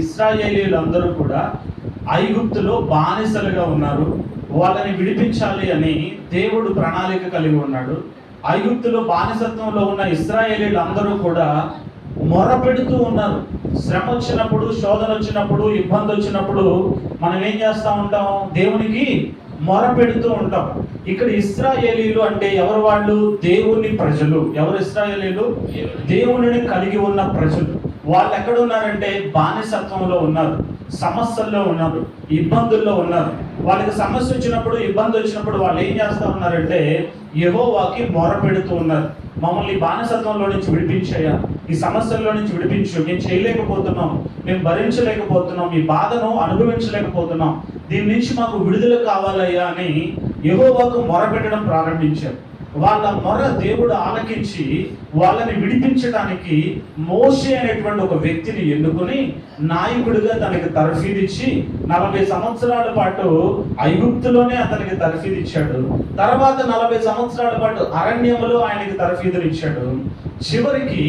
ఇశ్రాయేలీయులందరూ కూడా ఐగుప్తులో బానిసలుగా ఉన్నారు. వాళ్ళని విడిపించాలి అని దేవుడు ప్రణాళిక కలిగి ఉన్నాడు. ఐగుప్తులో బానిసత్వంలో ఉన్న ఇశ్రాయేలీయులందరూ కూడా మొరపెడుతూ ఉన్నారు. శ్రమ వచ్చినప్పుడు, శోధన వచ్చినప్పుడు, ఇబ్బంది వచ్చినప్పుడు మనం ఏం చేస్తూ ఉంటాం? దేవునికి మొరపెడుతూ ఉంటాం. ఇక్కడ ఇశ్రాయేలీలు అంటే ఎవరు? వాళ్ళు దేవుని ప్రజలు. ఎవరు ఇశ్రాయేలీలు? దేవునిని కలిగి ఉన్న ప్రజలు. వాళ్ళు ఎక్కడ ఉన్నారంటే బానిసత్వంలో ఉన్నారు, సమస్యల్లో ఉన్నారు, ఇబ్బందుల్లో ఉన్నారు. వాళ్ళకి సమస్య వచ్చినప్పుడు, ఇబ్బంది వచ్చినప్పుడు వాళ్ళు ఏం చేస్తూ ఉన్నారంటే యెహోవాకి మొరపెడుతూ ఉన్నారు. మమ్మల్ని బానిసత్వంలో నుంచి విడిపించయ్యా, ఈ సమస్యల్లో నుంచి విడిపించు, మేము చేయలేకపోతున్నాం, మేము భరించలేకపోతున్నాం, ఈ బాధను అనుభవించలేకపోతున్నాం, దీని నుంచి మాకు విడుదల కావాలయ్యా అని యెహోవాకు మొరపెట్టడం ప్రారంభించారు. వాళ్ళ మొర దేవుడు ఆలకించి వాళ్ళని విడిపించడానికి మోషే అనేటువంటి ఒక వ్యక్తిని ఎన్నుకొని నాయకుడిగా తనకి తర్ఫీదిచ్చి 40 సంవత్సరాల పాటు ఐగుప్తులోనే అతనికి తర్ఫీదిచ్చాడు. తర్వాత 40 సంవత్సరాల పాటు అరణ్యంలో ఆయనకి తర్ఫీదునిచ్చాడు. చివరికి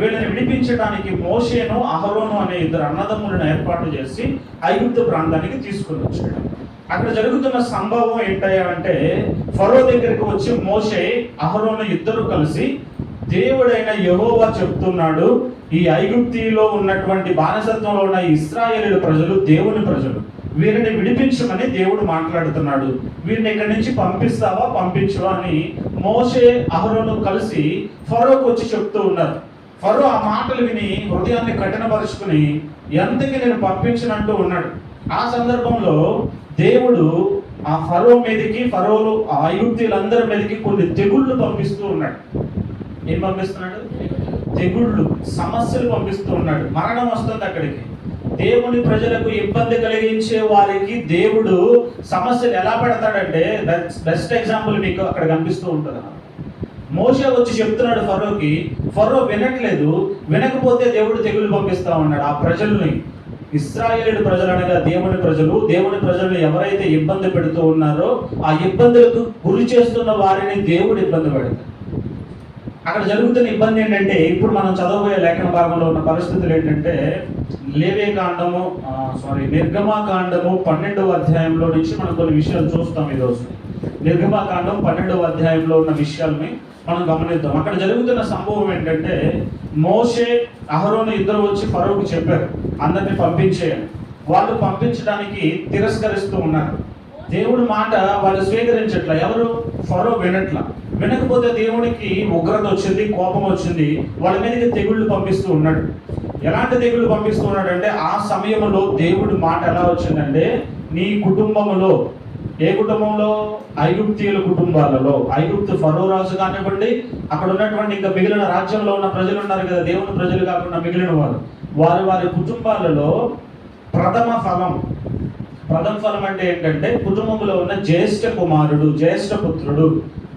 వీళ్ళని విడిపించడానికి మోషేను అహరోను అనే 2 అన్నదమ్ములను ఏర్పాటు చేసి ఐగుప్తు ప్రాంతానికి తీసుకుని వచ్చాడు. అక్కడ జరుగుతున్న సంభవం ఏంటంటే ఫరో దగ్గరికి వచ్చి మోషే, అహరోను ఇద్దరు కలిసి దేవుడైన యెహోవా చెప్తున్నాడు, ఈ ఐగుప్తిలో ఉన్నటువంటి బానిసత్వంలో ఉన్న ఇశ్రాయేలు ప్రజలు దేవుని ప్రజలు, వీరిని విడిపించమని దేవుడు మాట్లాడుతున్నాడు, వీరిని ఇక్కడి నుంచి పంపిస్తావా పంపించవా అని మోషే, అహరోను కలిసి ఫరోకు వచ్చి చెప్తూ ఉన్నారు. ఫరో ఆ మాటలు విని హృదయాన్ని కఠినపరుచుకుని ఎంతకి నేను పంపించినట్టు ఉన్నాడు. ఆ సందర్భంలో దేవుడు ఆ ఫరో మీదకి, ఫరోలు ఆ ఐగుప్తీయులందరి మీదకి కొన్ని తెగుళ్ళు పంపిస్తూ ఉన్నాడు. ఏం పంపిస్తున్నాడు? తెగుళ్ళు, సమస్యలు పంపిస్తూ ఉన్నాడు. మరణం వస్తుంది అక్కడికి. దేవుని ప్రజలకు ఇబ్బంది కలిగించే వారికి దేవుడు సమస్యలు ఎలా పెడతాడంటే బెస్ట్ ఎగ్జాంపుల్ మీకు అక్కడ కనిపిస్తూ ఉంటుంది. మోషే వచ్చి చెప్తున్నాడు ఫరోకి, ఫరో వినట్లేదు. వినకపోతే దేవుడు తెగులు పంపిస్తా ఉన్నాడు ఆ ప్రజల్ని. ఇశ్రాయేలు ప్రజలు అనగా దేవుని ప్రజలు. దేవుని ప్రజలను ఎవరైతే ఇబ్బంది పెడుతూ ఉన్నారో ఆ ఇబ్బందులకు గురి చేస్తున్న వారిని దేవుడు ఇబ్బంది పెడతాడు. అక్కడ జరుగుతున్న ఇబ్బంది ఏంటంటే, ఇప్పుడు మనం చదవబోయే లేఖన భాగంలో ఉన్న పరిస్థితులు ఏంటంటే, నిర్గమాకాండము 12వ అధ్యాయంలో నుంచి మనం కొన్ని విషయాలు చూస్తాం. ఈరోజు నిర్గమాకాండం 12వ అధ్యాయంలో ఉన్న విషయాల్ని మనం గమనిద్దాం. అక్కడ జరుగుతున్న సంభవం ఏంటంటే, మోషే, అహరోను ఇద్దరు వచ్చి ఫరోకు చెప్పారు, అందరిని పంపించేయాలి. వాళ్ళు పంపించడానికి తిరస్కరిస్తూ ఉన్నారు. దేవుడి మాట వాళ్ళు స్వీకరించట్లా. ఎవరు? ఫరో వినట్లా. వినకపోతే దేవుడికి ఉగ్రత వచ్చింది, కోపం వచ్చింది, వాళ్ళ మీదకి తెగుళ్ళు పంపిస్తూ ఉన్నాడు. ఎలాంటి తెగుళ్ళు పంపిస్తూ ఉన్నాడు అంటే, ఆ సమయంలో దేవుడి మాట ఎలా వచ్చిందంటే, నీ కుటుంబంలో, ఏ కుటుంబంలో? ఐగుప్తీయుల కుటుంబాలలో, ఐగుప్తు ఫరో రాజు కానివ్వండి, అక్కడ ఉన్నటువంటి ఇంకా మిగిలిన రాజ్యంలో ఉన్న ప్రజలు ఉన్నారు కదా, దేవుని ప్రజలు కాకుండా మిగిలిన వారు, వారి కుటుంబాలలో ప్రథమ ఫలం అంటే ఏంటంటే, కుటుంబంలో ఉన్న జ్యేష్ఠ కుమారుడు, జ్యేష్ఠ పుత్రుడు,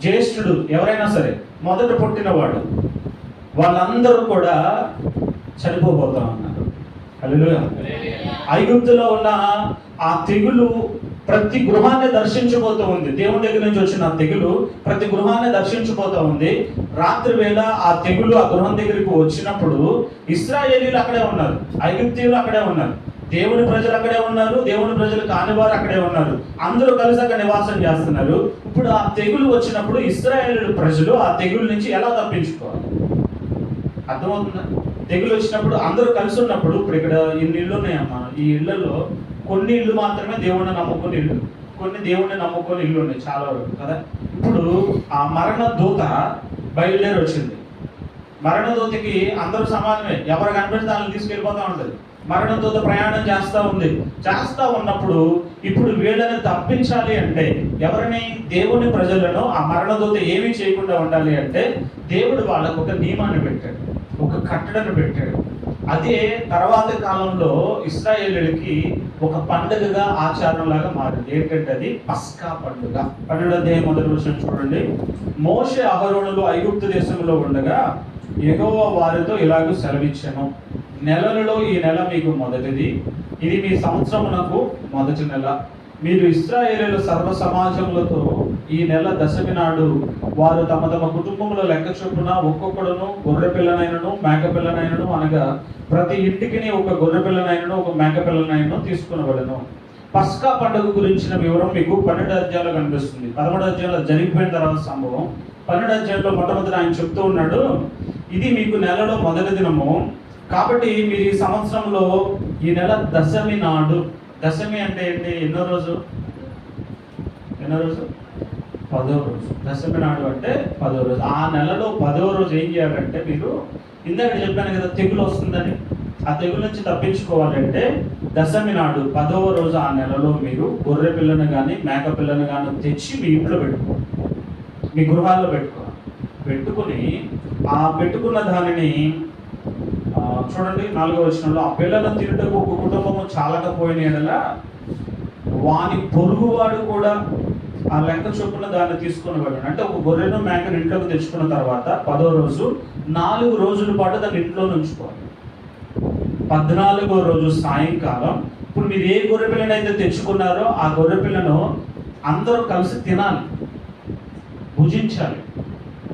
జ్యేష్ఠుడు ఎవరైనా సరే, మొదట పుట్టినవాడు, వాళ్ళందరూ కూడా చనిపోబోతా ఉన్నారు. హల్లెలూయా. ఐగుప్తులో ఉన్న ఆ తెగులు ప్రతి గృహాన్ని దర్శించబోతూ ఉంది. దేవుని దగ్గర నుంచి వచ్చిన తెగులు ప్రతి గృహాన్ని దర్శించబోతూ ఉంది. రాత్రి వేళ ఆ తెగులు ఆ గృహం దగ్గరికి వచ్చినప్పుడు ఇశ్రాయేలీలు అక్కడే ఉన్నారు, ఐగుప్తీయులు అక్కడే ఉన్నారు, దేవుని ప్రజలు అక్కడే ఉన్నారు, దేవుని ప్రజలు కానివారు అక్కడే ఉన్నారు. అందరూ కలిసి అక్కడ నివాసం చేస్తున్నారు. ఇప్పుడు ఆ తెగులు వచ్చినప్పుడు ఇశ్రాయేలీయుల ప్రజలు ఆ తెగులు నుంచి ఎలా తప్పించుకోవాలి? అర్థమవుతుందా? తెగులు వచ్చినప్పుడు అందరూ కలిసి ఉన్నప్పుడు, ఇప్పుడు ఇక్కడ ఇన్ని ఇళ్ళు ఉన్నాయమ్మా, ఈ ఇళ్లలో కొన్ని ఇళ్ళు మాత్రమే దేవుణ్ణి నమ్ముకుని ఇల్లు, కొన్ని దేవుణ్ణి నమ్ముకొని ఇల్లు ఉన్నాయి చాలా వరకు కదా. ఇప్పుడు ఆ మరణ దూత బయలుదేరి వచ్చింది. మరణ దూతకి అందరూ సమానమే, ఎవరు కనిపెడితే వాళ్ళని తీసుకెళ్ళిపోతూ ఉంటుంది. మరణ దూత ప్రయాణం చేస్తా ఉన్నప్పుడు ఇప్పుడు వీళ్ళని తప్పించాలి అంటే, ఎవరిని? దేవుని ప్రజలను ఆ మరణ దూత ఏమీ చేయకుండా ఉండాలి అంటే, దేవుడు వాళ్ళకు ఒక నియమాన్ని పెట్టాడు, ఒక కట్టడను పెట్టాడు. అదే తర్వాత కాలంలో ఇశ్రాయేలీయులకి ఒక పండుగగా, ఆచారంలాగా మారింది. ఏంటంటే అది పస్కా పండుగ. 12వ అధ్యాయం 1వ వచనం చూడండి. మోషే, అహరోనులు ఐగుప్తు దేశంలో ఉండగా యెహోవా వారితో ఇలాగూ సెలవిచ్చెను, నెలలలో ఈ నెల మీకు మొదటిది, ఇది మీ సంవత్సరమునకు మొదటి నెల. మీరు ఇశ్రాయేలీయుల సర్వ సమాజములతో ఈ నెల దశమి నాడు వారు తమ తమ కుటుంబంలో లెక్క చొప్పున ఒక్కొక్కడును గొర్రె పిల్లనైనను మేక పిల్లనైనను అనగా ప్రతి ఇంటికి ఒక గొర్రె పిల్లనైనను ఒక మేక పిల్లనైనను తీసుకునబడను. పస్కా పండుగ గురించిన వివరం మీకు 12 అధ్యాయంలో కనిపిస్తుంది. 11 అధ్యాయంలో జరిగిపోయిన తర్వాత సంభవం. 12 అధ్యాయంలో మొట్టమొదటి ఆయన చెప్తూ ఉన్నాడు, ఇది మీకు నెలలో మొదటి దినము కాబట్టి మీరు ఈ సంవత్సరంలో ఈ నెల దశమి నాడు, దశమి అంటే ఏంటి, ఎన్నో రోజు 10వ రోజు. దశమి నాడు అంటే 10వ రోజు. ఆ నెలలో 10వ రోజు ఏం చేయాలంటే, మీరు ఇందాక చెప్పాను కదా తెగులు వస్తుందని, ఆ తెగుల నుంచి తప్పించుకోవాలంటే దశమి నాడు 10వ రోజు ఆ నెలలో మీరు గొర్రె పిల్లను కానీ మేక పిల్లను కానీ తెచ్చి మీ ఇంట్లో పెట్టుకోవాలి, మీ గృహాల్లో పెట్టుకుని ఆ పెట్టుకున్న దానిని చూడండి 4వ వచనంలో, ఆ పిల్లలను తినటకు ఒక కుటుంబము చాలకపోయిన యెడల వాని పొరుగువాడు కూడా ఆ లెక్క చొప్పున దాన్ని తీసుకుని వెళ్ళాడు. అంటే ఒక గొర్రెను మేకను ఇంట్లోకి తెచ్చుకున్న తర్వాత 10వ రోజు 4 రోజుల పాటు దాన్ని ఇంట్లో ఉంచుకోవాలి. 14వ రోజు సాయంకాలం ఇప్పుడు మీరు ఏ గొర్రె పిల్లని అయితే తెచ్చుకున్నారో ఆ గొర్రె పిల్లను అందరూ కలిసి తినాలి, భుజించాలి.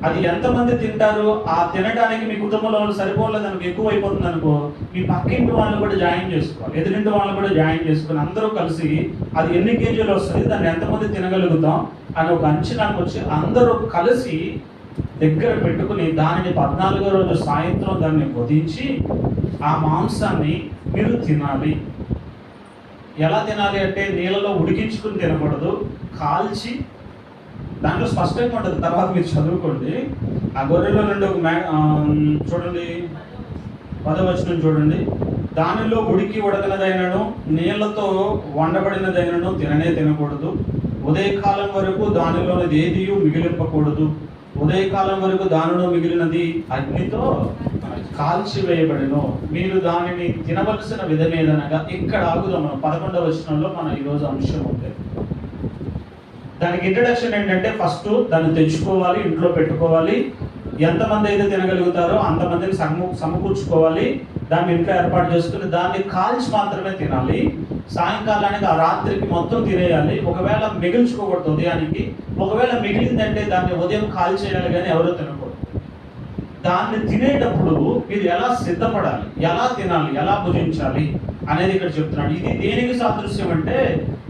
అది ఎంతమంది తింటారు, ఆ తినడానికి మీ కుటుంబంలో వాళ్ళు సరిపోలేదు అనుకో, ఎక్కువ అయిపోతుంది అనుకో, మీ పక్కింటి వాళ్ళు కూడా జాయిన్ చేసుకోవాలి, ఎదురింటి వాళ్ళు కూడా జాయిన్ చేసుకొని అందరూ కలిసి అది ఎన్ని కేజీలు వస్తుంది, దాన్ని ఎంతమంది తినగలుగుతాం అని ఒక అంచనాకు వచ్చి అందరూ కలిసి దగ్గర పెట్టుకుని దానిని 14వ రోజు సాయంత్రం దాన్ని వధించి ఆ మాంసాన్ని మీరు తినాలి. ఎలా తినాలి అంటే నీళ్ళలో ఉడికించుకుని తినకూడదు, కాల్చి, దాంట్లో స్పష్టంగా ఉంటుంది, తర్వాత మీరు చదువుకోండి. ఆ గొర్రెలో నుండి ఒక చూడండి 10వ వచనం చూడండి, దానిలో ఉడకనదైనను నీళ్లతో వండబడినదైనను తినకూడదు. ఉదయకాలం వరకు దానిలోనిది ఏది మిగిలింపకూడదు. ఉదయకాలం వరకు దానిలో మిగిలినది అగ్నితో కాల్చివేయబడిను. మీరు దానిని తినవలసిన విధమేదనగా, ఇక్కడ ఆగుదాం. మనం 11వ వచనంలో మన ఈరోజు అంశం ఉంది. దానికి ఇంట్రడక్షన్ ఏంటంటే, ఫస్ట్ దాన్ని తెచ్చుకోవాలి, ఇంట్లో పెట్టుకోవాలి, ఎంతమంది అయితే తినగలుగుతారో అంతమందిని సమకూర్చుకోవాలి, దాన్ని ఇంట్లో ఏర్పాటు చేసుకుని దాన్ని కాల్చి మాత్రమే తినాలి. సాయంకాలానికి ఆ రాత్రికి మొత్తం తినేయాలి. ఒకవేళ మిగిల్చుకోకూడదు ఉదయానికి. ఒకవేళ మిగిలిందంటే దాన్ని ఉదయం కాల్చేయాలి, కానీ ఎవరో తినకూడదు. దాన్ని తినేటప్పుడు మీరు ఎలా సిద్ధపడాలి, ఎలా తినాలి, ఎలా భుజించాలి అనేది ఇక్కడ చెప్తున్నాడు. ఇది దేనికి సాదృశ్యం అంటే,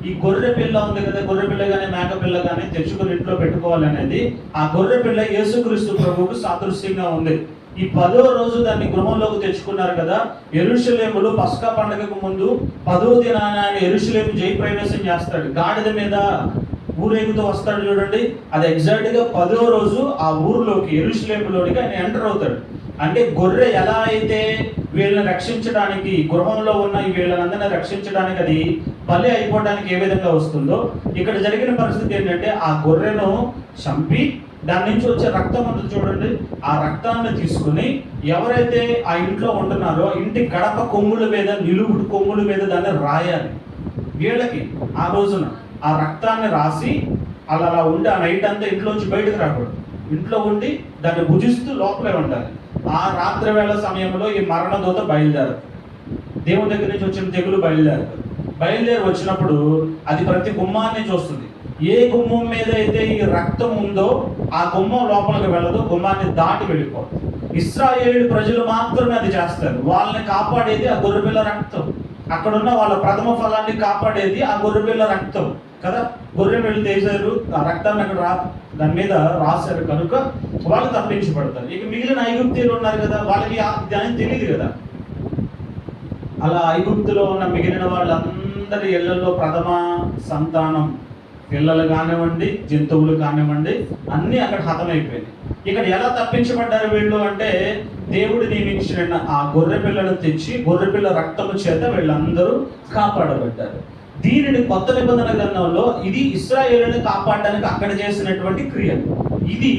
ఈ గొర్రె పిల్ల ఉంది కదా, గొర్రె పిల్ల కానీ మేక పిల్ల కానీ తెచ్చుకుని ఇంట్లో పెట్టుకోవాలి అనేది, ఆ గొర్రె పిల్ల యేసుక్రీస్తు ప్రభువుకు సాదృశ్యంగా ఉంది. ఈ 10వ రోజు దాన్ని గృహంలోకి తెచ్చుకున్నారు కదా. యెరూషలేములో పస్కా పండుగకు ముందు 10వ దినాన ఆయన యెరూషలేము జయప్రవేశం చేస్తాడు. గాడిద మీద ఊరేగుతూ వస్తాడు చూడండి. అది ఎగ్జాక్ట్గా 10వ రోజు ఆ ఊరిలోకి, యెరూషలేములోనికి ఆయన ఎంటర్ అవుతాడు. అంటే గొర్రె ఎలా అయితే వీళ్ళని రక్షించడానికి, గృహంలో ఉన్న వీళ్ళనందరినీ రక్షించడానికి అది బలి అయిపోవడానికి ఏ విధంగా వస్తుందో, ఇక్కడ జరిగిన పరిస్థితి ఏంటంటే, ఆ గొర్రెను చంపి దాని నుంచి వచ్చే రక్తం అంతా చూడండి, ఆ రక్తాన్ని తీసుకుని ఎవరైతే ఆ ఇంట్లో ఉంటున్నారో ఇంటి గడప కొమ్ముల మీద, నిలువుడు కొమ్ముల మీద దాన్ని రాయాలి. వీళ్ళకి ఆ రోజున ఆ రక్తాన్ని రాసి అలా ఉండి ఆ నైట్ అంతా ఇంట్లోంచి బయటకు రాకూడదు, ఇంట్లో ఉండి దాన్ని భుజిస్తూ లోపలే ఉండాలి. ఆ రాత్రి వేళ సమయంలో ఈ మరణదూత బయలుదేరదు, దేవుని దగ్గర నుంచి వచ్చిన తెగులు బయలుదేరి వచ్చినప్పుడు అది ప్రతి గుమ్మాన్ని చూస్తుంది. ఏ గుమ్మం మీద అయితే ఈ రక్తం ఉందో ఆ గుమ్మం లోపలికి వెళ్ళదు, గుమ్మాన్ని దాటి వెళ్ళిపోతుంది. ఇశ్రాయేలు ప్రజలు మాత్రమే అది చేస్తారు. వాళ్ళని కాపాడేది ఆ గొర్రెపిల్ల రక్తం. అక్కడున్న వాళ్ళ ప్రథమ ఫలాన్ని కాపాడేది ఆ గొర్రెపిల్ల రక్తం కదా. గొర్రె పిల్లలు తీశారు, ఆ రక్తాన్ని అక్కడ దాని మీద రాశారు కనుక వాళ్ళు తప్పించబడతారు. ఇక మిగిలిన ఐగుప్తీయులు ఉన్నారు కదా, వాళ్ళకి దాని తెలియదు కదా. అలా ఐగుప్తులో ఉన్న మిగిలిన వాళ్ళందరి ఇళ్లలో ప్రథమ సంతానం, పిల్లలు కానివ్వండి, జంతువులు కానివ్వండి, అన్నీ అక్కడ హతమైపోయింది. ఇక్కడ ఎలా తప్పించబడ్డారు వీళ్ళు అంటే, దేవుడు నియమించిన ఆ గొర్రె పిల్లను తెచ్చి గొర్రెపిల్ల రక్తము చేత వీళ్ళందరూ కాపాడబడ్డారు. దీనిని కొత్త నిబంధన గ్రంథంలో ఇది ఇశ్రాయేలుని కాపాడడానికి అక్కడ చేసినటువంటి క్రియ. ఇది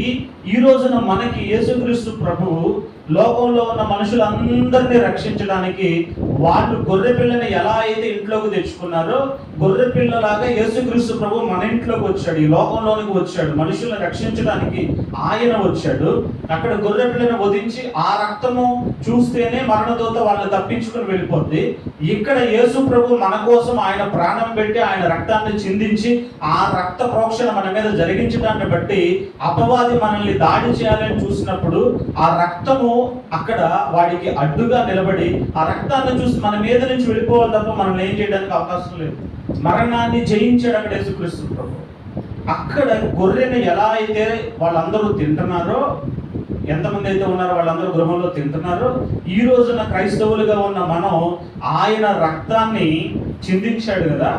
ఈ రోజున మనకి యేసుక్రీస్తు ప్రభువు లోకంలో ఉన్న మనుషులందరినీ రక్షించడానికి వాళ్ళు గొర్రె పిల్లని ఎలా అయితే ఇంట్లోకి తెచ్చుకున్నారో, గొర్రె పిల్లలాగా యేసుక్రీస్తు ప్రభు మన ఇంట్లోకి వచ్చాడు, ఈ లోకంలోనికి వచ్చాడు, మనుషులను రక్షించడానికి ఆయన వచ్చాడు. అక్కడ గొర్రె పిల్లని వధించి ఆ రక్తము చూస్తేనే మరణదూత వాళ్ళని తప్పించుకుని వెళ్ళిపోద్ది. ఇక్కడ యేసు ప్రభు మన కోసం ఆయన ప్రాణం పెట్టి ఆయన రక్తాన్ని చిందించి ఆ రక్త ప్రోక్షణ మన మీద జరిగించడాన్ని బట్టి అపవాది మనల్ని దాడి చేయాలని చూసినప్పుడు ఆ రక్తము అక్కడ వాడికి అడ్డుగా నిలబడి ఆ రక్తాన్ని చూసి మన మీద నుంచి వెళ్ళిపోవాలి తప్ప మనం ఏం చేయడానికి అవకాశం లేదు. మరణాన్ని జయించాడు అక్కడ యేసుక్రీస్తు ప్రభు. అక్కడ గొర్రెని ఎలా అయితే వాళ్ళందరూ తింటున్నారో, ఎంతమంది అయితే ఉన్నారో వాళ్ళందరూ గృహంలో తింటున్నారో, ఈ రోజున క్రైస్తవులుగా ఉన్న మనం ఆయన రక్తాన్ని చిందించాడు కదా,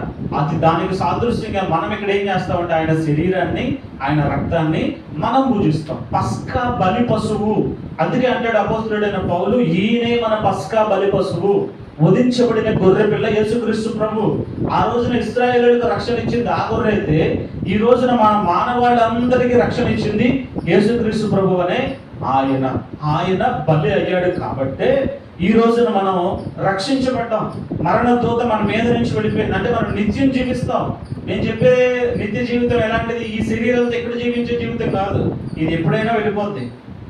అది దానికి సాదృశ్యంగా మనం ఇక్కడ ఏం చేస్తామంటే ఆయన శరీరాన్ని ఆయన రక్తాన్ని మనం పూజిస్తాం. పస్కా బలి పశువు, అందుకే అంటాడు అపోస్తలుడైన పౌలు, ఈయనే మన పస్కా బలి పశువు, వధించబడిన గొర్రె పిల్ల యేసుక్రీస్తు ప్రభు. ఆ రోజున ఇశ్రాయేలులకు రక్షణ ఇచ్చింది ఆ గొర్రె అయితే, ఈ రోజున మన మానవాళ్ళందరికీ రక్షణ ఇచ్చింది యేసుక్రీస్తు ప్రభు అనే ఆయన బలి అయ్యాడు. కాబట్టే ఈ రోజున మనం రక్షించబడ్డాం. మరణ దూత మన మీద నుంచి వెళ్ళిపోయింది అంటే మనం నిత్యం జీవిస్తాం. నేను చెప్పే నిత్య జీవితం ఎలాంటిది, ఈ శరీరంతో ఎక్కడ జీవించే జీవితం కాదు, ఇది ఎప్పుడైనా వెళ్ళిపోద్ది.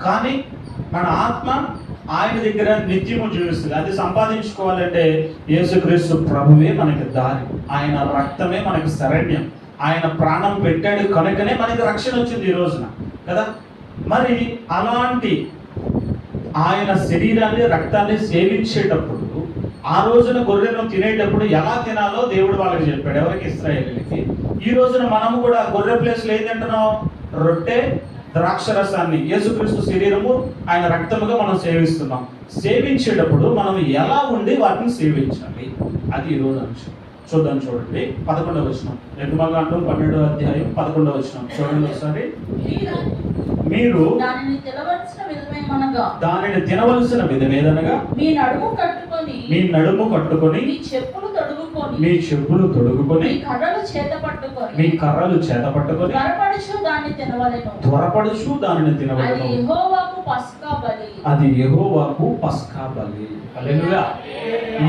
కానీ మన ఆత్మ ఆయన దగ్గర నిత్యము జీవిస్తుంది. అది సంపాదించుకోవాలంటే యేసుక్రీస్తు ప్రభువే మనకి దారి, ఆయన రక్తమే మనకి శరణ్యం, ఆయన ప్రాణం పెట్టాడు కనుకనే మనకి రక్షణ వచ్చింది ఈ రోజున కదా. మరి అలాంటి ఆయన శరీరాన్ని రక్తాన్ని సేవించేటప్పుడు ఆ రోజున గొర్రెలను తినేటప్పుడు ఎలా తినాలో దేవుడు వాళ్ళకి చెప్పాడు. ఎవరికి? ఇశ్రాయేలీయులకి. ఈ రోజున మనము కూడా గొర్రె ప్లేస్లో ఏం తింటున్నాం? రొట్టె, ద్రాక్షరసాన్ని, యేసుక్రీస్తు శరీరము ఆయన రక్తముగా మనం సేవిస్తున్నాం. సేవించేటప్పుడు మనం ఎలా ఉండి వాటిని సేవించాలి, అది ఈరోజు అంశం. చూద్దాం, చూడండి 11వ వచనం, నిర్గమకాండం 12వ అధ్యాయం 11వ వచనం చూడండి ఒకసారి. మీరు దానిని తినవలసిన విధమేదనగా మీ నడుము కట్టుకొని మీ చెప్పులు తొడుగుకొని మీ కర్రలు చేత పట్టుకొని త్వరపడుచు దానిని తినవలెను. అది యెహోవాకు పస్కా బలి. హల్లెలూయా.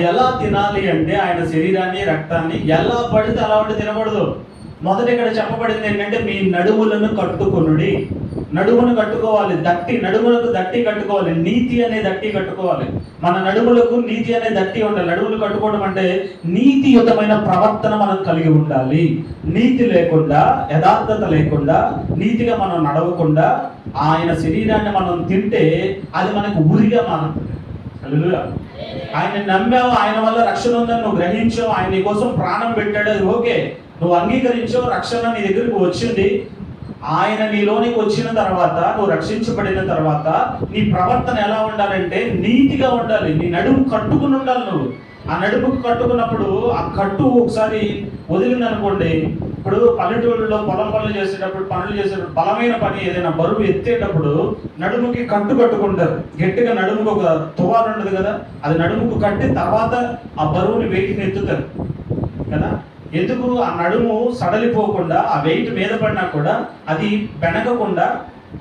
ఎలా తినాలి అంటే ఆయన శరీరాన్ని రక్తాన్ని ఎలా పడితే అలా ఉండి తినకూడదు. మొదట ఇక్కడ చెప్పబడింది ఏంటంటే మీ నడుములను కట్టుకొనుడి. నడుమును కట్టుకోవాలి, నడుములకు దట్టి కట్టుకోవాలి, నీతి అనే దట్టి కట్టుకోవాలి. మన నడుములకు నీతి అనే దట్టి ఉండాలి. నడుములు కట్టుకోవడం అంటే నీతియుతమైన ప్రవర్తన మనం కలిగి ఉండాలి. నీతి లేకుండా, యథార్థత లేకుండా, నీతిగా మనం నడవకుండా ఆయన శరీరాన్ని మనం తింటే అది మనకు ఉరిగా మారుతుంది. హల్లెలూయా. ఆయన నమ్మావు, ఆయన వల్ల రక్షణ ఉందని నువ్వు గ్రహించావు, ఆయన నీ కోసం ప్రాణం పెట్టాడు, అది ఓకే, నువ్వు అంగీకరించావు, రక్షణ నీ దగ్గరికి వచ్చింది. ఆయన నీలోనికి వచ్చిన తర్వాత, నువ్వు రక్షించబడిన తర్వాత నీ ప్రవర్తన ఎలా ఉండాలంటే నీతిగా ఉండాలి. నీ నడుము కట్టుకుని ఉండాలి. నువ్వు ఆ నడుముకు కట్టుకున్నప్పుడు ఆ కట్టు ఒకసారి వదిలిందనుకోండి, ఇప్పుడు పల్లెటూళ్ళలో పొలం పనులు చేసేటప్పుడు బలమైన పని ఏదైనా బరువు ఎత్తేటప్పుడు నడుముకి కట్టుకుంటారు. గట్టిగా నడుముకు ఒక తువాలు ఉండదు కదా, అది నడుముకు కట్టి తర్వాత ఆ బరువుని వెయిట్ని ఎత్తుతారు కదా. ఎందుకు? ఆ నడుము సడలిపోకుండా, ఆ వెయిట్ మీద పడినా కూడా అది బెనగకుండా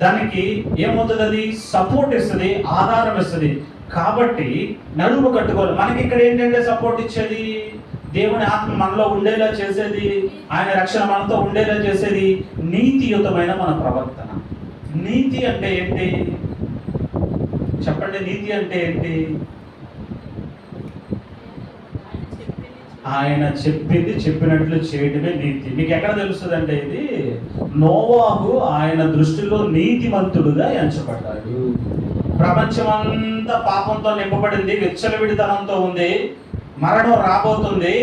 దానికి ఏమవుతుంది, అది సపోర్ట్ ఇస్తుంది, ఆధారం ఇస్తుంది. కాబట్టి నడుము కట్టుకోవాలి. మనకి ఇక్కడ ఏంటంటే సపోర్ట్ ఇచ్చేది దేవుని ఆత్మ మనలో ఉండేలా చేసేది, ఆయన రక్షణ మనతో ఉండేలా చేసేది నీతియుతమైన మన ప్రవర్తన. నీతి అంటే ఏంటి చెప్పండి? నీతి అంటే ఏంటి? ఆయన చెప్పింది చెప్పినట్లు చేయడమే నీతి. మీకు ఎక్కడ తెలుస్తుంది అంటే ఇది నోవాహు ఆయన దృష్టిలో నీతిమంతుడుగా ఎంచబడ్డాడు. ప్రపంచమంతా పాపంతో నింపబడింది, విచ్చలవిడితనంతో ఉంది, మరణం రాబోతుంది.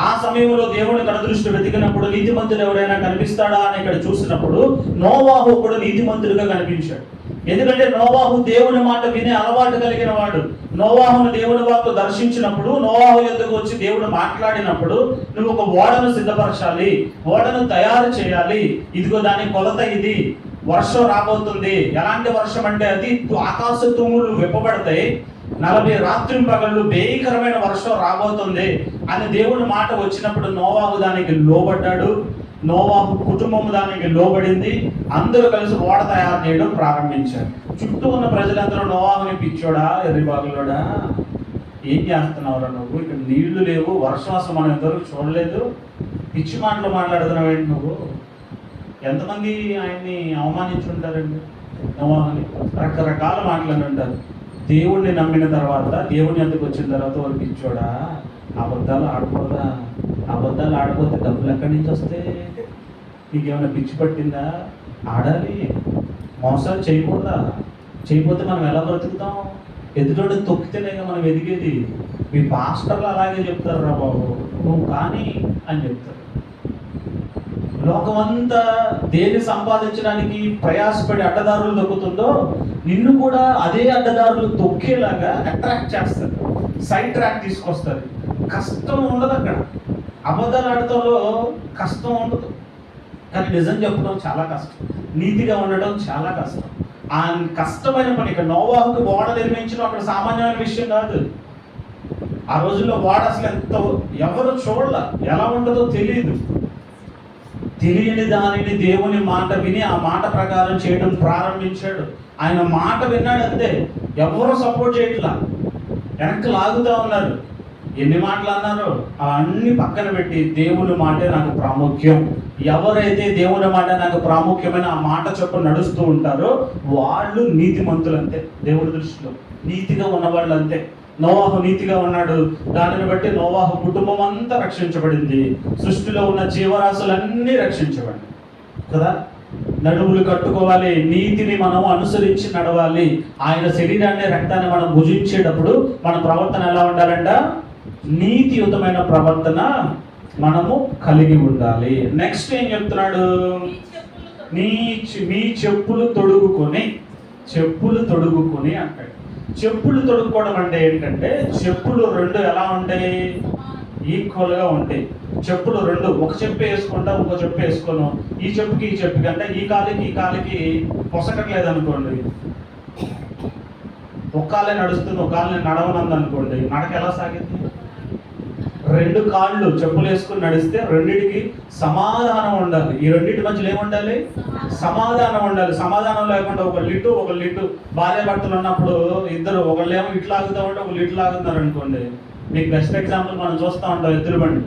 ఆ సమయంలో దేవుని కనుదృష్టి వెతికినప్పుడు నీతిమంతుడు ఎవరైనా కనిపిస్తాడా అని ఇక్కడ చూసినప్పుడు నోవాహు కూడా నీతిమంతుడిగా కనిపించాడు. ఎందుకంటే నోవాహు దేవుని మాట వినే అలవాటు కలిగిన వాడు. నోవాహును దేవుని వాక్కు దర్శించినప్పుడు, నోవాహు యొద్దకు వచ్చి దేవుడు మాట్లాడినప్పుడు, నువ్వు ఒక ఓడను సిద్ధపరచాలి, ఓడను తయారు చేయాలి, ఇదిగో దాని కొలత ఇది, వర్షం రాబోతుంది. ఎలాంటి వర్షం అంటే అది ఆకాశ తూములు విప్పబడతాయి, 40 రాత్రింపగళ్ళు భయంకరమైన వర్షం రాబోతుంది అని దేవుని మాట వచ్చినప్పుడు నోవాహు దానికి లోబడ్డాడు. నోవాహు కుటుంబం దానికి లోబడింది. అందరూ కలిసి ఓడ తయారు చేయడం ప్రారంభించారు. చుట్టూ ఉన్న ప్రజలందరూ నోవాహుని పిచ్చోడా, ఎర్రిబాగులోడా, ఏం చేస్తున్నావురా నువ్వు, ఇక్కడ నీళ్లు లేవు, వర్షం అసలు మనం ఎంతవరకు చూడలేదు, పిచ్చి మాటలు మాట్లాడుతున్నావు ఏంటి నువ్వు. ఎంతమంది ఆయన్ని అవమానించుంటారండి నోవాహుని, రకరకాల మాటలు ఉంటారు. దేవుణ్ణి నమ్మిన తర్వాత, దేవుని ఎందుకు వచ్చిన తర్వాత వారు పిచ్చోడా, అబద్ధాలు ఆడకూడదా, అబద్ధాలు ఆడకపోతే డబ్బులు ఎక్కడి నుంచి వస్తే, నీకేమైనా పిచ్చి పట్టిందా, ఆడాలి, మోసాలు చేయకూడదా, చేయకపోతే మనం ఎలా బ్రతుకుతాం, ఎదుటోడు తొక్కితేనేగా మనం ఎదిగేది. మీ పాస్టర్లు అలాగే చెప్తారు, రా బాబు నువ్వు కానీ అని చెప్తారు. లోకమంతా దేన్ని సంపాదించడానికి ప్రయాసపడి అడ్డదారులు దొక్కుతుందో నిన్ను కూడా అదే అడ్డదారులు తొక్కేలాగా అట్రాక్ట్ చేస్తారు, సైడ్ ట్రాక్ తీసుకొస్తారు. కష్టం ఉండదు అక్కడ, అబద్ధాలు ఆడటంలో కష్టం ఉండదు, కానీ నిజం చెప్పడం చాలా కష్టం, నీతిగా ఉండడం చాలా కష్టం. ఆ కష్టమైన పని, ఇక్కడ నోవాహుకి ఓడ నిర్మించడం అక్కడ సామాన్యమైన విషయం కాదు. ఆ రోజుల్లో ఓడ అసలు ఎంత ఎవరు చూడాల, ఎలా ఉంటుందో తెలియదు. తెలియని దానిని దేవుని మాట విని ఆ మాట ప్రకారం చేయడం ప్రారంభించాడు. ఆయన మాట విన్నాడు అంతే, ఎవరు సపోర్ట్ చేయట్లా, వెనక్కి లాగుతూ ఉన్నారు. ఎన్ని మాటలు అన్నారో అవన్నీ పక్కన పెట్టి దేవుని మాటే నాకు ప్రాముఖ్యం, ఎవరైతే దేవుని మాట నాకు ప్రాముఖ్యమైన ఆ మాట చొప్పున నడుస్తూ ఉంటారో వాళ్ళు నీతిమంతులంతే, దేవుడి దృష్టిలో నీతిగా ఉన్నవాళ్ళు అంతే. నోవాహు నీతిగా ఉన్నాడు, దానిని బట్టి నోవాహు కుటుంబం అంతా రక్షించబడింది, సృష్టిలో ఉన్న జీవరాశులన్నీ రక్షించబడింది కదా. నడుములు కట్టుకోవాలి, నీతిని మనం అనుసరించి నడవాలి. ఆయన శరీరాన్ని, రక్తాన్ని మనం భుజించేటప్పుడు మన ప్రవర్తన ఎలా ఉండాలంట, నీతియుతమైన ప్రవర్తన మనము కలిగి ఉండాలి. నెక్స్ట్ ఏం చెప్తున్నాడు, మీ చెప్పులు తొడుగుకొని, చెప్పులు తొడుగుకొని అంటాడు. చెప్పులు తొడుక్కోవడం అంటే ఏంటంటే, చెప్పులు రెండు ఎలా ఉంటాయి, ఈక్వల్గా ఉంటాయి. చెప్పులు రెండు, ఒక చెప్పు వేసుకుంటా ఇంకో చెప్పు వేసుకోను, ఈ చెప్పుకి ఈ చెప్పుకి అంటే ఈ కాలికి పొసకట్లేదు అనుకోండి, ఒక కాలే నడుస్తుంది ఒక కాలే నడవనంది అనుకోండి, నడక ఎలా సాగింది. రెండు కాళ్ళు చెప్పులు వేసుకుని నడిస్తే రెండిటికి సమాధానం ఉండాలి. ఈ రెండింటి మధ్యలో ఏముండాలి, సమాధానం ఉండాలి. సమాధానం లేకుండా ఒకళ్ళు ఇటు భార్య భర్తలు ఉన్నప్పుడు ఇద్దరు, ఒకళ్ళేమో ఇట్లా ఆగుతూ ఉంటే ఒకళ్ళు ఇట్లా ఆగుతున్నారు అనుకోండి. మీకు బెస్ట్ ఎగ్జాంపుల్ మనం చూస్తూ ఉంటాం, ఎద్దుల బండి.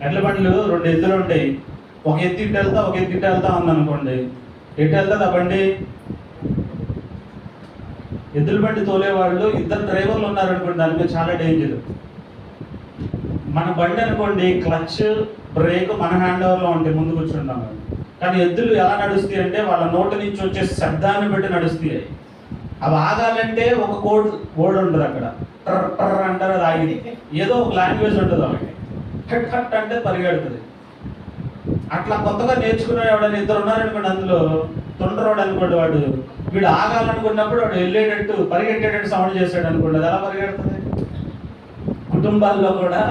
ఎడ్ల బండ్లు రెండు ఎద్దులు ఉంటాయి, ఒక ఎత్తు ఇటు వెళ్తా ఒక ఎత్తు ఇటు వెళ్తా ఉందనుకోండి, ఎటు వెళ్తుంది ఆ బండి. ఎద్దుల బండి తోలేవాళ్ళు ఇద్దరు డ్రైవర్లు ఉన్నారనుకోండి, దాని మీద చాలా డేంజర్. మన బండి అనుకోండి, క్లచ్ బ్రేక్ మన హ్యాండ్ ఓవర్లో ఉంటాయి, ముందు కూర్చుంటాం. కానీ ఎద్దులు ఎలా నడుస్తాయి అంటే వాళ్ళ నోటి నుంచి వచ్చే శబ్దాన్ని బట్టి నడుస్తాయి. అవి ఆగాలంటే ఒక కోడ్ ఉంటుంది అక్కడ, ట్ర ట్ర అంటారు, అది ఆగింది. ఏదో ఒక లాంగ్వేజ్ ఉంటుంది వాళ్ళకి, హట్ హట్ అంటే పరిగెడుతుంది. అట్లా కొత్తగా నేర్చుకునే ఎవడని ఇద్దరు ఉన్నారనుకోండి, అందులో తొండరోడు అనుకోండి, వీడు ఆగాలనుకున్నప్పుడు వాడు వెళ్ళేటట్టు పరిగెట్టేటట్టు సౌండ్ చేశాడు అనుకోండి, అది ఎలా పరిగెడుతుంది. కుటుంబాల్లో కూడా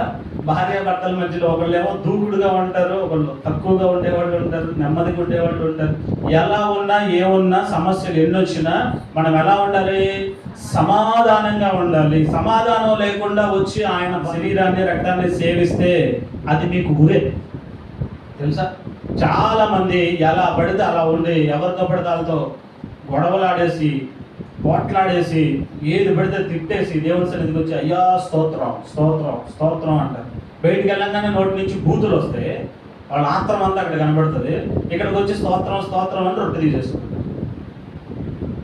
భార్య భర్తల మధ్యలో ఒకళ్ళేమో దూకుడుగా ఉంటారు, ఒకళ్ళు తక్కువగా ఉండేవాళ్ళు ఉంటారు, నెమ్మదిగా ఉండేవాళ్ళు ఉంటారు. ఎలా ఉన్నా ఏమున్నా సమస్యలు ఎన్నొచ్చినా మనం ఎలా ఉండాలి, సమాధానంగా ఉండాలి. సమాధానం లేకుండా వచ్చి ఆయన శరీరాన్ని రక్తాన్ని సేవిస్తే అది మీకు గురే తెలుసా. చాలా మంది ఎలా పడితే అలా ఉండి ఎవరితో పడితే వాళ్ళతో గొడవలాడేసి పోట్లాడేసి ఏది పడితే తిట్టేసి దేవుని సన్నిధికి వచ్చి అయ్యా స్తోత్రం స్తోత్రం స్తోత్రం అంటారు. బయటికి వెళ్ళంగానే నోటి నుంచి బూతులు వస్తే వాళ్ళ ఆత్రం అంతా అక్కడ కనబడుతుంది. ఇక్కడికి వచ్చి స్తోత్రం స్తోత్రం అని రొట్టె తీసేసుకుంటారు.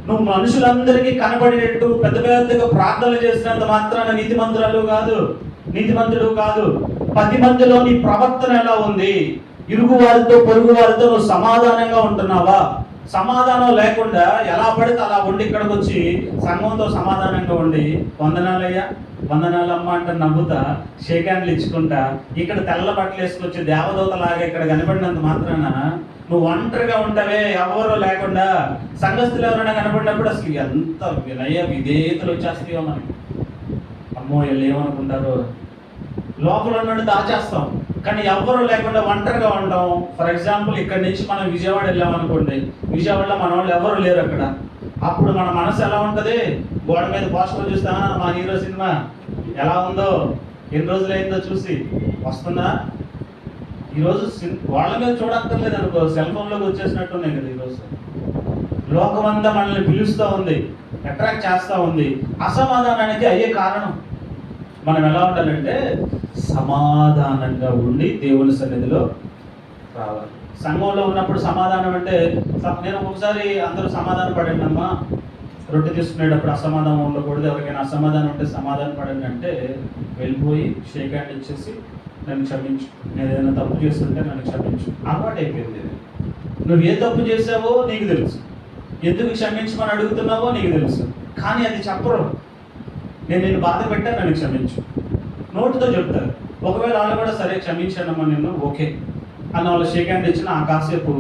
నువ్వు మనుషులందరికీ కనబడేటట్టు పెద్ద పెద్దగా ప్రార్థనలు చేసినంత మాత్రాన నీతిమంతుడు కాదు. 10 మందిలో నీ ప్రవర్తన ఎలా ఉంది, ఇరుగు వారితో పొరుగు వారితో నువ్వు సమాధానంగా ఉంటున్నావా. సమాధానం లేకుండా ఎలా పడితే అలా ఉండి ఇక్కడికి వచ్చి సంఘంతో సమాధానంగా ఉండి వందనాలయ్యా వందనాలమ్మ అంటే నవ్వుతా షేక్ హ్యాండ్లు ఇచ్చుకుంటా ఇక్కడ తెల్ల బట్టలు వేసుకొచ్చి దేవదూతలాగా ఇక్కడ కనబడినంత మాత్రాన నువ్వు ఒంటరిగా ఉంటావే, ఎవరో లేకుండా సంఘస్థులు ఎవరైనా కనబడినప్పుడు అసలు ఎంత వినయ విధేయతలు వచ్చేస్తాయో మనకి. అమ్మో వీళ్ళు ఏమనుకుంటారు, లోపల ఉన్నట్టు దాచేస్తాం. కానీ ఎవరు లేకుండా ఒంటరిగా ఉంటాం. ఫర్ ఎగ్జాంపుల్ ఇక్కడ నుంచి మనం విజయవాడ వెళ్ళామనుకోండి, విజయవాడలో మన వాళ్ళు ఎవరు లేరు అక్కడ. అప్పుడు మన మనసు ఎలా ఉంటుంది, గోడ మీద పోస్టర్ చూస్తా మా హీరో సినిమా ఎలా ఉందో, ఎన్ని రోజులైందో చూసి వస్తుందా, ఈరోజు వాళ్ళ మీద చూడక్కర్లేదు అనుకో, సెల్ ఫోన్లోకి వచ్చేసినట్టున్నాయి కదా ఈరోజు. లోకమంతా మనల్ని పిలుస్తూ ఉంది, అట్రాక్ట్ చేస్తూ ఉంది. అసమాధానానికి అయ్యే కారణం మనం ఎలా ఉండాలంటే సమాధానంగా ఉండి దేవుని సన్నిధిలో రావాలి. సంఘంలో ఉన్నప్పుడు సమాధానం అంటే, నేను ఒకసారి అందరూ సమాధానం పడండి అమ్మా, రొట్టె తీసుకునేటప్పుడు అసమాధానం ఉండకూడదు, ఎవరికైనా అసమాధానం ఉంటే సమాధానం పడండి అంటే వెళ్ళిపోయి షేక్ హ్యాండ్ ఇచ్చేసి నన్ను క్షమించు, నేను ఏదైనా తప్పు చేస్తుంటే నన్ను క్షమించు అలవాటు అయిపోయింది. నువ్వు ఏ తప్పు చేసావో నీకు తెలుసు, ఎందుకు క్షమించమని అడుగుతున్నావో నీకు తెలుసు, కానీ అది చెప్పరు. నేను బాధ పెట్టా, నన్ను క్షమించు నోటితో చెప్తారు. ఒకవేళ వాళ్ళు కూడా సరే క్షమించానమ్మా నిన్ను, ఓకే అన్న వాళ్ళు షేక్ హ్యాండ్ ఇచ్చిన ఆ కాసేపు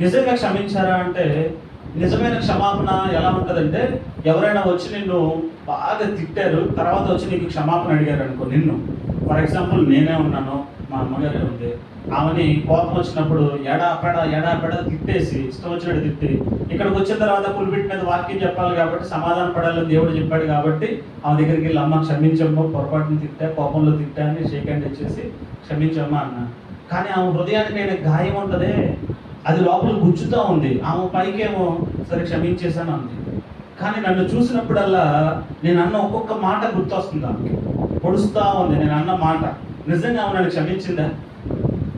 నిజంగా క్షమించారా అంటే, నిజమైన క్షమాపణ ఎలా ఉంటుందంటే, ఎవరైనా వచ్చి నిన్ను బాగా తిట్టారు, తర్వాత వచ్చి నీకు క్షమాపణ అడిగారు అనుకో, నిన్ను ఫర్ ఎగ్జాంపుల్ నేనే ఉన్నాను, మా అమ్మగారే ఉంది, ఆమెని కోపం వచ్చినప్పుడు ఎడాపెడ తిట్టేసి ఇష్టం వచ్చినట్టు తిట్టి, ఇక్కడికి వచ్చిన తర్వాత పులిపిట్ మీద వాక్యం చెప్పాలి కాబట్టి సమాధానం పడాలని దేవుడు చెప్పాడు కాబట్టి ఆమె దగ్గరికి వెళ్ళి అమ్మ క్షమించమ్మో, పొరపాటుని తిట్టా, కోపంలో తిట్టా అని షేక్ హ్యాండ్ ఇచ్చేసి క్షమించమ్మా అన్న. కానీ ఆమె హృదయానికి అయిన గాయం ఉంటుంది, అది లోపల గుచ్చుతూ ఉంది. ఆమె పైకేమో సరే క్షమించేసాను అంది, కానీ నన్ను చూసినప్పుడల్లా నేను అన్న ఒక్కొక్క మాట గుర్తొస్తుంది, ఆమెకి పొడుస్తూ ఉంది నేను అన్న మాట. నిజంగా ఆమె నన్ను క్షమించిందా?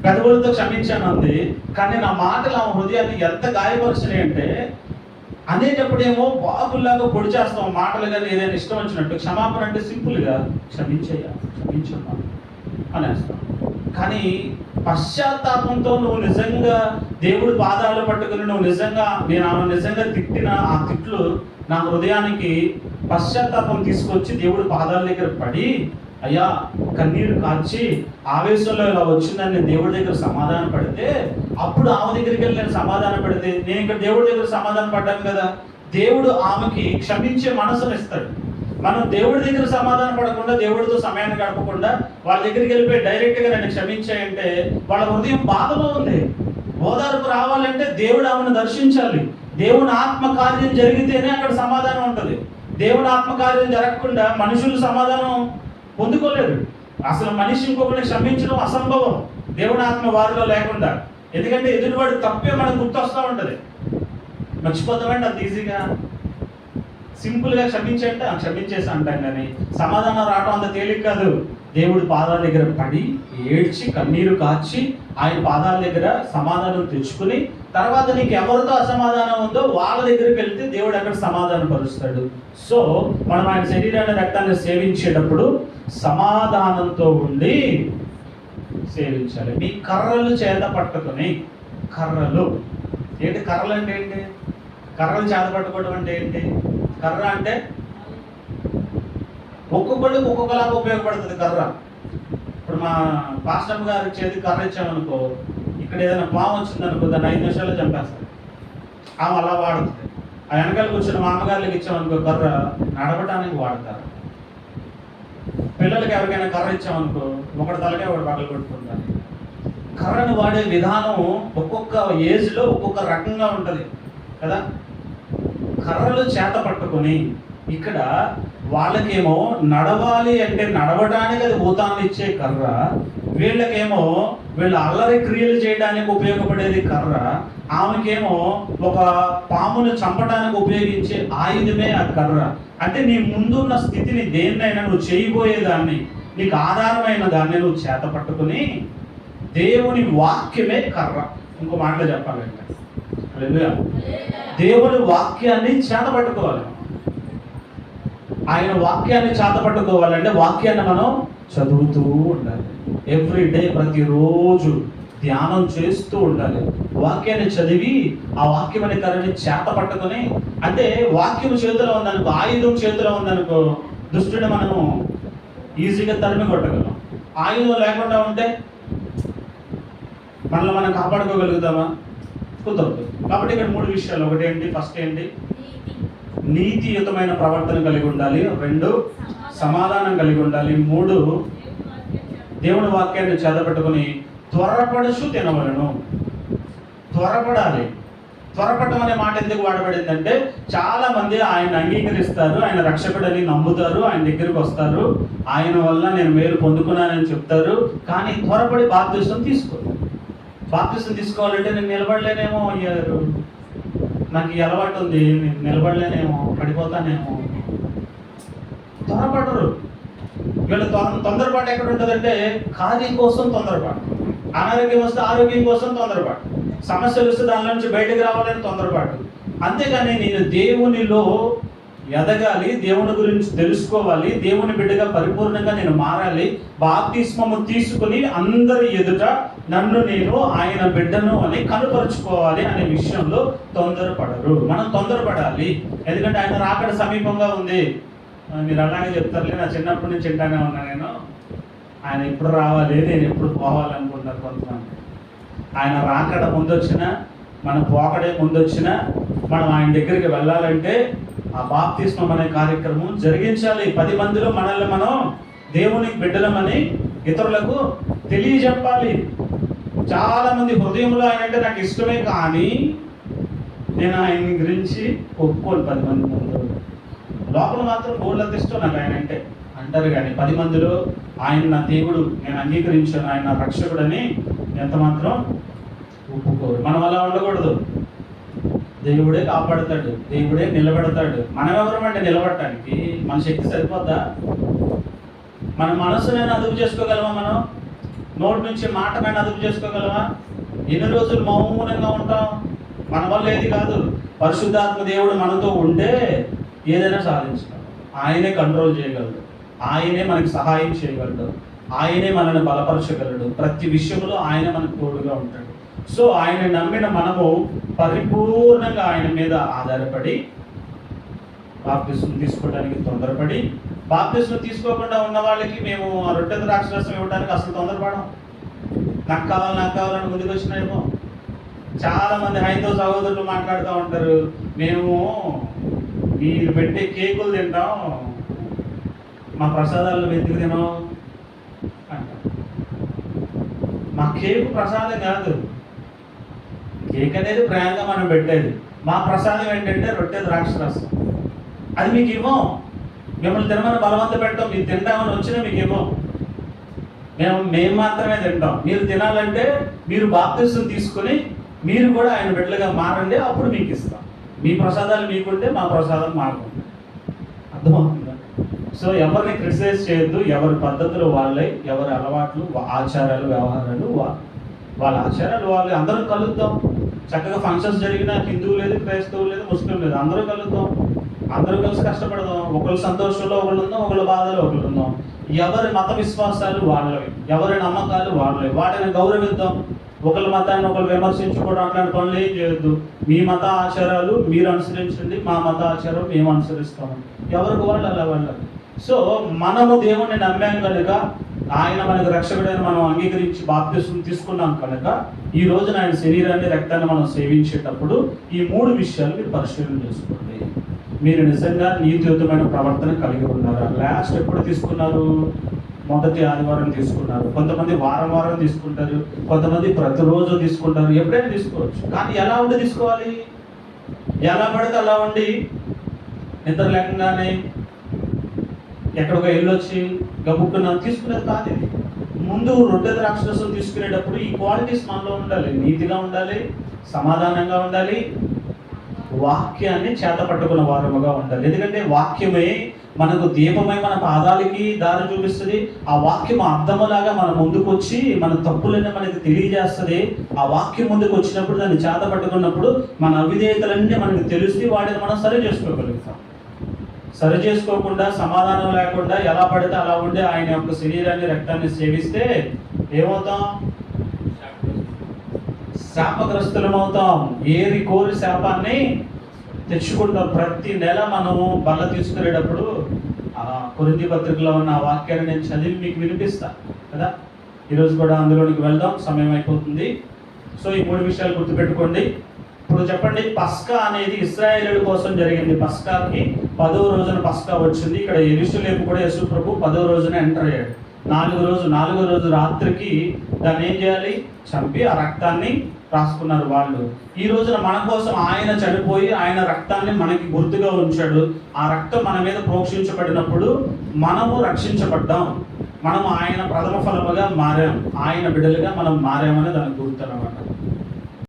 పెదవులతో క్షమించాను అంది, కానీ నా మాటలు ఆమె హృదయాన్ని ఎంత గాయపరిచినాయి అంటే, అనేటప్పుడేమో బాగుల్లాగా పొడి చేస్తాం మాటలు, కానీ ఏదైనా ఇష్టం వచ్చినట్టు. క్షమాపణ అంటే సింపుల్గా క్షమించమ్మా అనేస్తాం. కానీ పశ్చాత్తాపంతో నువ్వు నిజంగా దేవుడి పాదాలు పట్టుకుని నువ్వు నిజంగా, నేను ఆమె నిజంగా తిట్టిన ఆ తిట్లు నా హృదయానికి పశ్చాత్తాపం తీసుకొచ్చి దేవుడి పాదాల దగ్గర పడి, అయ్యా కన్నీరు కాల్చి ఆవేశంలో ఇలా వచ్చిందని నేను దేవుడి దగ్గర సమాధానం పడితే, అప్పుడు ఆమె దగ్గరికి వెళ్ళి నేను సమాధానం పడితే, నేను ఇక్కడ దేవుడి దగ్గర సమాధానం పడ్డాను కదా, దేవుడు ఆమెకి క్షమించే మనసును ఇస్తాడు. మనం దేవుడి దగ్గర సమాధానం పడకుండా, దేవుడితో సమయాన్ని గడపకుండా వాళ్ళ దగ్గరికి వెళ్ళిపోయి డైరెక్ట్గా నన్ను క్షమించాయంటే వాళ్ళ హృదయం బాధలో ఉంది. ఓదార్పు రావాలంటే దేవుడు ఆమెను దర్శించాలి. దేవుని ఆత్మకార్యం జరిగితేనే అక్కడ సమాధానం ఉంటుంది. దేవుని ఆత్మకార్యం జరగకుండా మనుషులు సమాధానం పొందుకోలేరు. అసలు మనిషి ఇంకొకరిని క్షమించడం అసంభవం దేవుని ఆత్మ వారిలో లేకుండా. ఎందుకంటే ఎదుటివాడి తప్పే మనకు గుర్తొస్తూ ఉంటుంది, మర్చిపోతామండి అంత ఈజీగా. సింపుల్గా క్షమించంటే క్షమించేసి అంటాం, కానీ సమాధానం రావడం అంత తేలిక కాదు. దేవుడి పాదాల దగ్గర పడి ఏడ్చి కన్నీరు కార్చి ఆయన పాదాల దగ్గర సమాధానం తెచ్చుకుని, తర్వాత నీకు ఎవరితో అసమాధానం ఉందో వాళ్ళ దగ్గరికి వెళ్తే దేవుడు అక్కడ సమాధానం పరుస్తాడు. సో మనం ఆయన శరీరాన్ని రక్తాన్ని సేవించేటప్పుడు సమాధానంతో ఉండి సేవించాలి. మీ కర్రలు చేత పట్టుకుని, కర్రలు ఏంటి? కర్రలు అంటే ఏంటి? కర్రలు చేత పట్టుకోవడం అంటే ఏంటి? కర్ర అంటే ఒక్కొక్కడికి ఒక్కొక్కలాగా ఉపయోగపడుతుంది కర్ర. ఇప్పుడు మా పాస్టర్ గారి చేతికి కర్ర ఇచ్చామనుకో, ఇక్కడ ఏదైనా పాము వచ్చిందనుకో దాన్ని 5 నిమిషాల్లో చంపేస్తారు, ఆమె అలా వాడుతుంది. ఆ వెనకాల కూర్చొని మా అమ్మగారికి ఇచ్చామనుకో కర్ర నడవడానికి వాడతారు. పిల్లలకి ఎవరికైనా కర్ర ఇచ్చామనుకో ఒకటి తలకే ఒకటి పగలు కొట్టుకుంటారు. కర్రను వాడే విధానం ఒక్కొక్క ఏజ్లో ఒక్కొక్క రకంగా ఉంటుంది కదా. కర్రలు చేత పట్టుకొని, ఇక్కడ వాళ్ళకేమో నడవాలి అంటే నడవడానికి అది ఊతాన్ని ఇచ్చే కర్ర, వీళ్ళకేమో వీళ్ళ అల్లరి క్రియలు చేయడానికి ఉపయోగపడేది కర్ర, ఆమెకేమో ఒక పామును చంపడానికి ఉపయోగించే ఆయుధమే ఆ కర్ర. అంటే నీ ముందున్న స్థితిని దేన్నైనా నువ్వు చేయబోయేదాన్ని, నీకు ఆధారమైన దాన్ని నువ్వు చేత పట్టుకుని, దేవుని వాక్యమే కర్ర. ఇంకో మాటలో చెప్పాలంటే దేవుని వాక్యాన్ని చేతపట్టుకోవాలి. ఆయన వాక్యాన్ని చేతపట్టుకోవాలంటే వాక్యాన్ని మనం చదువుతూ ఉండాలి. ఎవ్రీడే, ప్రతిరోజు ధ్యానం చేస్తూ ఉండాలి. వాక్యాన్ని చదివి ఆ వాక్యం అనే కర్రని చేత పట్టుకొని, అంటే వాక్యం చేతిలో ఉందనుకో, ఆయుధం చేతిలో ఉందనుకో, దుష్టుని మనము ఈజీగా తరిమి కొట్టగలం. ఆయుధం లేకుండా ఉంటే మనల్ని మనం కాపాడుకోగలుగుతామా? కుదరదు. కాబట్టి ఇక్కడ 3 విషయాలు. ఒకటి ఏంటి? ఫస్ట్ ఏంటి? నీతియుతమైన ప్రవర్తన కలిగి ఉండాలి. 2 సమాధానం కలిగి ఉండాలి. 3 దేవుని వాక్యాన్ని చేతపట్టుకుని త్వరపడుచు తినవలను. త్వరపడాలి. త్వరపడటం అనే మాట ఎందుకు వాడబడిందంటే చాలా మంది ఆయన అంగీకరిస్తారు, ఆయన రక్షకుడని నమ్ముతారు, ఆయన దగ్గరికి వస్తారు, ఆయన వల్ల నేను మేలు పొందుకున్నానని చెప్తారు, కానీ త్వరపడి బాప్తిసం తీసుకోరు. బాప్తిసం తీసుకోవాలంటే నేను నిలబడలేనేమో అయ్యారు, నాకు ఈ అలవాటు ఉంది, నేను నిలబడలేనేమో, పడిపోతానేమో, త్వరపడరు. వీళ్ళ తొందరపాటు ఎక్కడ ఉంటుందంటే కార్యం కోసం తొందరపాటు, అనారోగ్యం వస్తే ఆరోగ్యం కోసం తొందరపాటు, సమస్యలు వస్తే దాని నుంచి బయటకు రావాలని తొందరపాటు. అంతేగాని నేను దేవునిలో ఎదగాలి, దేవుని గురించి తెలుసుకోవాలి, దేవుని బిడ్డగా పరిపూర్ణంగా నేను మారాలి, బాప్తిస్మము తీసుకుని అందరి ఎదుట నన్ను నేను ఆయన బిడ్డను అని కనుపరుచుకోవాలి అనే విషయంలో తొందరపడరు. మనం తొందరపడాలి, ఎందుకంటే ఆయన రాకడ సమీపంగా ఉంది. మీరు అలాగే చెప్తారులే, నా చిన్నప్పటి నుంచి వింటానే ఉన్నా నేను, ఆయన ఎప్పుడు రావాలి, నేను ఎప్పుడు పోవాలనుకుంటారు కొంతమంది. ఆయన రాకడ ముందొచ్చినా, మన పోకడే ముందొచ్చినా, మనం ఆయన దగ్గరికి వెళ్ళాలంటే ఆ బాప్తిస్మం అనే కార్యక్రమం జరిగించాలి. 10 మందిలో మనల్ని మనం దేవునికి బిడ్డలమని ఇతరులకు తెలియజెప్పాలి. చాలా మంది హృదయంలో ఆయన అంటే నాకు ఇష్టమే, కానీ నేను ఆయన గురించి ఒప్పుకోను 10 మంది ముందు. లోపల మాత్రం బోర్డులంత ఇష్టం నాకు ఆయన అంటే అంటారు, కానీ 10 మందిలో ఆయన నా దేవుడు, నేను అంగీకరించాను, ఆయన నా రక్షకుడని ఎంత మాత్రం ఒప్పుకోరు. మనం అలా ఉండకూడదు. దేవుడే కాపాడుతాడు, దేవుడే నిలబెడతాడు. మనం ఎవరమంటే నిలబడటానికి? మన శక్తి సరిపోద్దా? మన మనసునైనా అదుపు చేసుకోగలమా? మనం నోటి నుంచి మాటనైనా అదుపు చేసుకోగలమా? ఎన్ని రోజులు మౌనంగా ఉంటాం? మన వల్ల ఏది కాదు. పరిశుద్ధాత్మ దేవుడు మనతో ఉంటే ఏదైనా సాధించగలడు. ఆయనే కంట్రోల్ చేయగలడు, ఆయనే మనకి సహాయం చేయగలడు, ఆయనే మనల్ని బలపరచగలడు. ప్రతి విషయంలో ఆయన మనకు తోడుగా ఉంటాడు. సో ఆయన నమ్మిన మనము పరిపూర్ణంగా ఆయన మీద ఆధారపడి బాప్తిస్మం తీసుకోవడానికి తొందరపడి, బాప్తిస్మం తీసుకోకుండా ఉన్న వాళ్ళకి మేము రొట్టె ద్రాక్షరసం ఇవ్వడానికి అసలు తొందరపడం. నాకు కావాలని ముందుకు వచ్చినాయేమో. చాలా మంది హైందవ సహోదరులు మాట్లాడుతూ ఉంటారు, మేము మీరు పెట్టే కేకులు తింటాం, మా ప్రసాదాలు ఎందుకు తినాం అంటాం. మా కేకు ప్రసాదం కాదు, కేక్ అనేది ప్రేమగా మనం పెట్టేది. మా ప్రసాదం ఏంటంటే రొట్టె ద్రాక్షరసం. అది మీకు ఇవ్వం, మిమ్మల్ని తినమని బలవంత పెట్టాం, మీరు తింటామని వచ్చినా మీకు ఇవ్వం. మేము మాత్రమే తింటాం. మీరు తినాలంటే మీరు బాప్తిస్మం తీసుకుని మీరు కూడా ఆయన బిడ్డలుగా మారండి, అప్పుడు మీకు ఇస్తాం. మీ ప్రసాదాలు మీకుంటే మా ప్రసాదం మాకుంటే. అర్థమవుతుందా? సో ఎవరిని క్రిటిసైజ్ చేయొద్దు. ఎవరి పద్ధతులు వాళ్ళే, ఎవరి అలవాట్లు, ఆచారాలు, వ్యవహారాలు వాళ్ళ ఆచారాలు వాళ్ళు. అందరం కలుద్దాం. చక్కగా ఫంక్షన్స్ జరిగినా హిందువు లేదు, క్రైస్తవులు లేదు, ముస్లిం లేదు, అందరూ కలుద్దాం, అందరూ కలిసి కష్టపడదాం. ఒకళ్ళు సంతోషంలో ఒకళ్ళు ఉందాం, ఒకళ్ళు బాధలో ఒకళ్ళు ఉందాం. ఎవరి మత విశ్వాసాలు వాళ్ళవి, ఎవరి నమ్మకాలు వాళ్ళవి, వాటిని గౌరవిద్దాం. ఒకళ్ళ మతాన్ని ఒకళ్ళు విమర్శించుకోవడం అట్లాంటి పనులు ఏం చేయొద్దు. మీ మత ఆచారాలు మీరు అనుసరించండి, మా మత ఆచారం మేము అనుసరిస్తాము. ఎవరికి వాళ్ళు అలా వాళ్ళకి. సో మనము దేవుణ్ణి నమ్మాం కనుక, ఆయన మనకు రక్షకుడని మనం అంగీకరించి బాప్తిస్మం తీసుకున్నాం కనుక, ఈ రోజున ఆయన శరీరాన్ని, రక్తాన్ని మనం సేవించేటప్పుడు ఈ 3 విషయాలు మీరు పరిశీలన చేసుకోండి. మీరు నిజంగా నీతియుతమైన ప్రవర్తన కలిగి ఉన్నారా? లాస్ట్ ఎప్పుడు తీసుకున్నారు? మొదటి ఆదివారం తీసుకున్నారు. కొంతమంది వారం తీసుకుంటారు, కొంతమంది ప్రతిరోజు తీసుకుంటారు. ఎప్పుడైనా తీసుకోవచ్చు, కానీ ఎలా ఉండి తీసుకోవాలి? ఎలా పడితే అలా ఉండి నిద్ర లేకుండానే ఎక్కడికో వెళ్ళొచ్చి గబుక్కున తీసుకునేది కాదు ఇది. ముందు రొట్టె ద్రాక్షరసం తీసుకునేటప్పుడు ఈ క్వాలిటీస్ మనలో ఉండాలి. నీతిగా ఉండాలి, సమాధానంగా ఉండాలి, వాక్యాన్ని చేత పట్టుకున్న వారముగా ఉండాలి. ఎందుకంటే వాక్యమే మనకు దీపమై మన పాదాలకి దారి చూపిస్తుంది. ఆ వాక్యం అర్థములాగా మన ముందుకు వచ్చి మన తప్పులన్నీ మనకి తెలియజేస్తుంది. ఆ వాక్యం ముందుకు వచ్చినప్పుడు, దాన్ని చేత పట్టుకున్నప్పుడు మన అవిధేయతలన్నీ మనకు తెలిసి వాటిని మనం సరి చేసుకోగలుగుతాం. సరి చేసుకోకుండా, సమాధానం లేకుండా ఎలా పడితే అలా ఉండి ఆయన యొక్క శరీరాన్ని, రక్తాన్ని సేవిస్తే ఏమవుతాం? శాపగ్రస్తులమవుతాం. ఏరి కోరి శాపాన్ని తెచ్చుకుంటాం. ప్రతి నెల మనము బల్ల తీసుకునేటప్పుడు ఆ కొరింథీ పత్రికలో ఉన్న ఆ వాక్యాన్ని నేను చదివి మీకు వినిపిస్తా కదా. ఈరోజు కూడా అందులోనికి వెళ్దాం, సమయం అయిపోతుంది. సో ఈ 3 విషయాలు గుర్తుపెట్టుకోండి. ఇప్పుడు చెప్పండి, పస్కా అనేది ఇశ్రాయేలీయుల కోసం జరిగింది. పస్కాకి 10వ రోజున పస్కా వచ్చింది. ఇక్కడ యెరూషలేము కూడా యేసు ప్రభు 10వ రోజున ఎంటర్ అయ్యాడు. 4వ రోజు రాత్రికి దాన్ని ఏం చేయాలి? చంపి ఆ రక్తాన్ని రాసుకున్నారు వాళ్ళు. ఈ రోజున మన కోసం ఆయన చనిపోయి ఆయన రక్తాన్ని మనకి గుర్తుగా ఉంచాడు. ఆ రక్తం మన మీద ప్రోక్షించబడినప్పుడు మనము రక్షించబడ్డాం, మనం ఆయన ప్రథమ ఫలముగా మారాం, ఆయన బిడ్డలుగా మనం మారామని దానికి గుర్తు అన్నమాట.